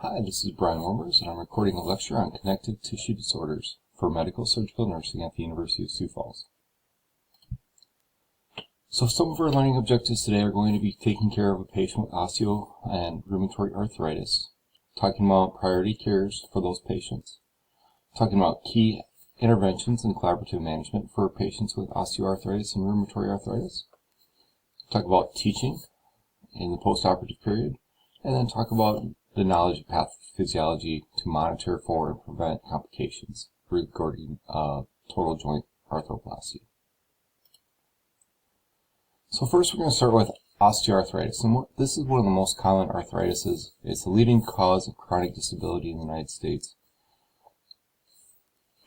Hi, this is Brian Wormers, and I'm recording a lecture on connective tissue disorders for medical surgical nursing at the University of Sioux Falls. So some of our learning objectives today are going to be taking care of a patient with osteo and rheumatoid arthritis, talking about priority cares for those patients, talking about key interventions and collaborative management for patients with osteoarthritis and rheumatoid arthritis, talk about teaching in the postoperative period, and then talk about the knowledge of pathophysiology to monitor for and prevent complications regarding total joint arthroplasty. So first we're going to start with osteoarthritis, and this is one of the most common arthritises. It's the leading cause of chronic disability in the United States.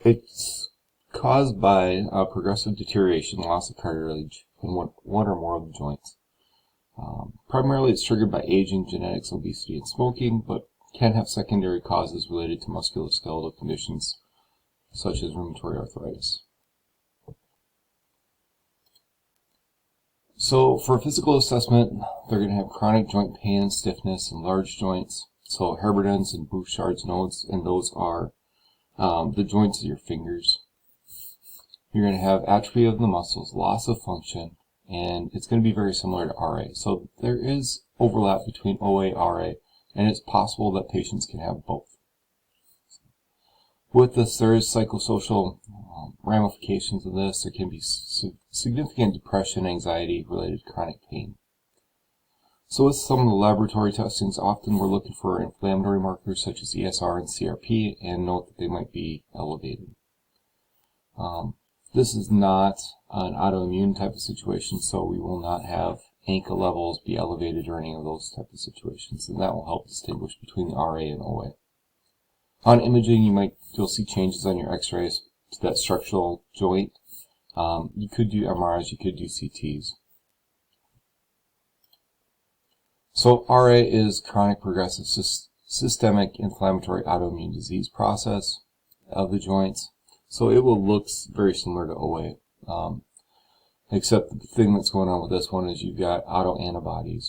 It's caused by progressive deterioration, loss of cartilage in one or more of the joints. Primarily it's triggered by aging, genetics, obesity, and smoking, but can have secondary causes related to musculoskeletal conditions such as rheumatoid arthritis. So for physical assessment, they're going to have chronic joint pain and stiffness in large joints, so Heberden's and Bouchard's nodes, and those are the joints of your fingers. You're going to have atrophy of the muscles, loss of function, and it's going to be very similar to RA. So there is overlap between OA, RA, and it's possible that patients can have both. With this, there is psychosocial ramifications of this. There can be significant depression, anxiety related to chronic pain. So with some of the laboratory testings, often we're looking for inflammatory markers such as ESR and CRP, and note that they might be elevated. This is not an autoimmune type of situation, so we will not have ANCA levels be elevated or any of those type of situations, and that will help distinguish between the RA and OA. On imaging, you'll see changes on your x-rays to that structural joint. You could do MRIs, you could do CTs. So RA is chronic progressive systemic inflammatory autoimmune disease process of the joints. So it will look very similar to OA, except the thing that's going on with this one is you've got autoantibodies,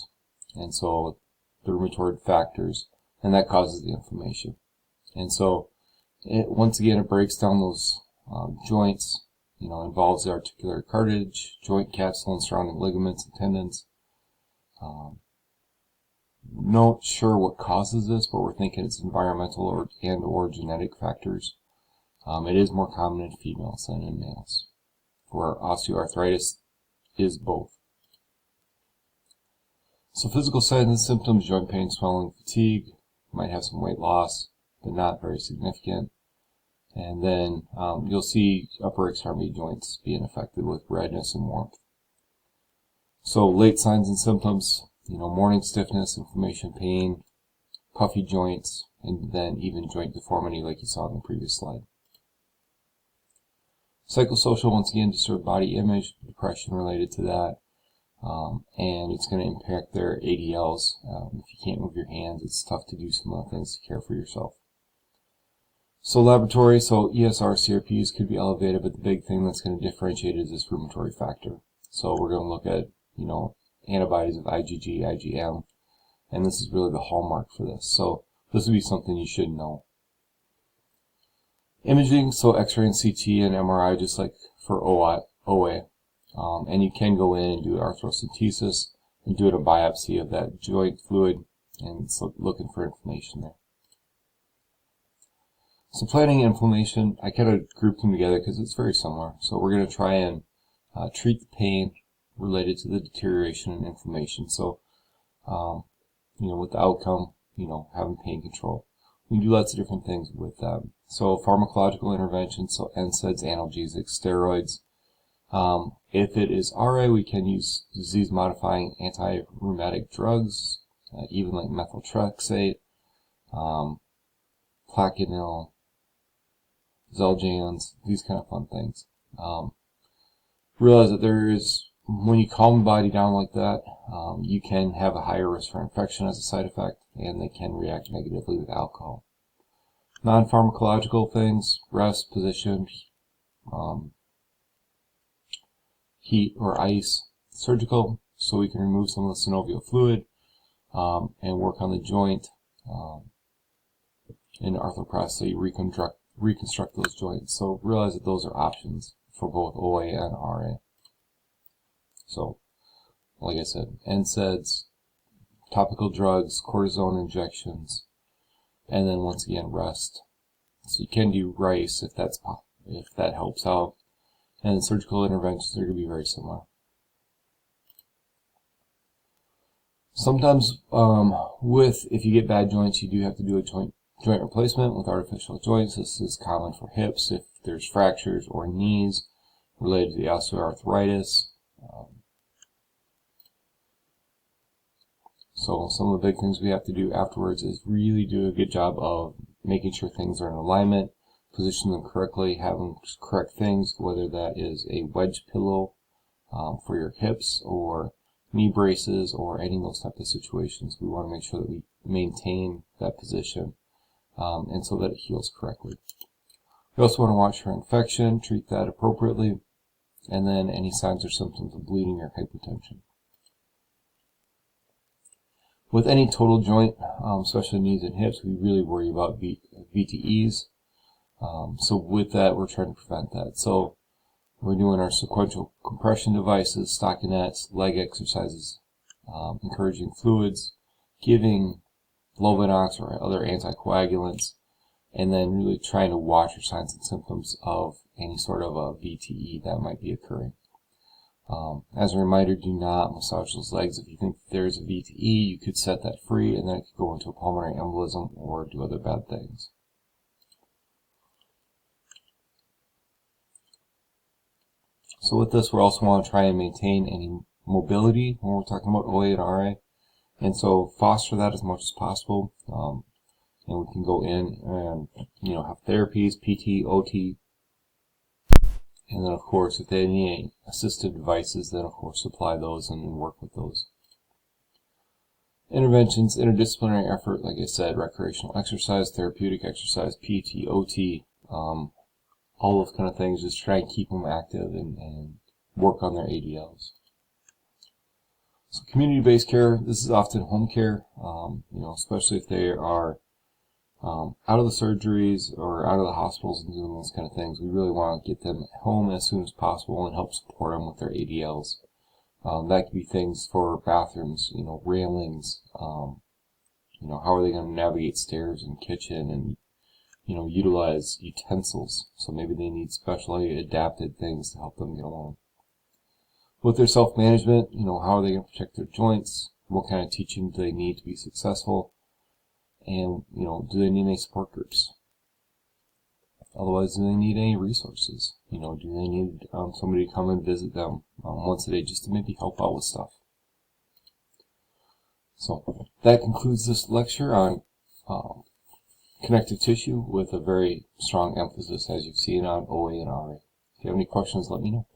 and so the rheumatoid factors, and that causes the inflammation. And so once again, it breaks down those joints, involves the articular cartilage, joint capsule, and surrounding ligaments and tendons. Not sure what causes this, but we're thinking it's environmental or genetic factors. It is more common in females than in males, where osteoarthritis is both. So physical signs and symptoms: joint pain, swelling, fatigue, might have some weight loss, but not very significant. And then you'll see upper extremity joints being affected with redness and warmth. So late signs and symptoms, morning stiffness, inflammation, pain, puffy joints, and then even joint deformity like you saw in the previous slide. Psychosocial, once again, disturbed body image, depression related to that, and it's going to impact their ADLs. If you can't move your hands, it's tough to do some of the things to care for yourself. So laboratory, ESR, CRPs could be elevated, but the big thing that's going to differentiate is this rheumatoid factor. So we're going to look at, antibodies of IgG, IgM, and this is really the hallmark for this. So this would be something you should know. Imaging, so X-ray and CT and MRI, just like for OA. And you can go in and do arthrocentesis and do a biopsy of that joint fluid, and so looking for inflammation there. So planning inflammation, I kind of grouped them together because it's very similar. So we're going to try and treat the pain related to the deterioration and inflammation. So, with the outcome, having pain control. We can do lots of different things with them. So pharmacological interventions, so NSAIDs, analgesics, steroids. If it is RA, we can use disease-modifying anti-rheumatic drugs, even like methotrexate, Plaquenil, Xeljanz, these kind of fun things. Realize that when you calm the body down like that, you can have a higher risk for infection as a side effect, and they can react negatively with alcohol. Non-pharmacological things: rest, position, heat or ice. Surgical, so we can remove some of the synovial fluid and work on the joint. in arthroplasty, reconstruct those joints. So realize that those are options for both OA and RA. So, like I said, NSAIDs, topical drugs, cortisone injections, and then once again rest. So you can do RICE if that helps out, and surgical interventions are going to be very similar. Sometimes, if you get bad joints, you do have to do a joint replacement with artificial joints. This is common for hips if there's fractures, or knees related to the osteoarthritis. So some of the big things we have to do afterwards is really do a good job of making sure things are in alignment, position them correctly, have them correct things, whether that is a wedge pillow for your hips, or knee braces, or any of those type of situations. We want to make sure that we maintain that position and so that it heals correctly. We also want to watch for infection, treat that appropriately, and then any signs or symptoms of bleeding or hypotension. With any total joint, especially knees and hips, we really worry about VTEs. So with that, we're trying to prevent that. So we're doing our sequential compression devices, stockinettes, leg exercises, encouraging fluids, giving Lovenox or other anticoagulants, and then really trying to watch for signs and symptoms of any sort of a VTE that might be occurring. As a reminder, do not massage those legs. If you think there's a VTE, you could set that free, and then it could go into a pulmonary embolism or do other bad things. So with this, we also want to try and maintain any mobility when we're talking about OA and RA, and so foster that as much as possible. And we can go in and have therapies, PT, OT, and then of course if they need any assistive devices, then of course supply those and work with those. Interventions, interdisciplinary effort, like I said, recreational exercise, therapeutic exercise, PT, OT, all those kind of things, just try and keep them active and work on their ADLs. So community-based care, this is often home care, especially if they are out of the surgeries or out of the hospitals and doing those kind of things. We really want to get them home as soon as possible and help support them with their ADLs. That could be things for bathrooms, railings, how are they going to navigate stairs and kitchen, and utilize utensils. So maybe they need specially adapted things to help them get along. With their self-management, how are they going to protect their joints? What kind of teaching do they need to be successful? And, do they need any support groups? Otherwise, do they need any resources? Do they need somebody to come and visit them once a day just to maybe help out with stuff? So that concludes this lecture on connective tissue with a very strong emphasis, as you've seen, on OA and RA. If you have any questions, let me know.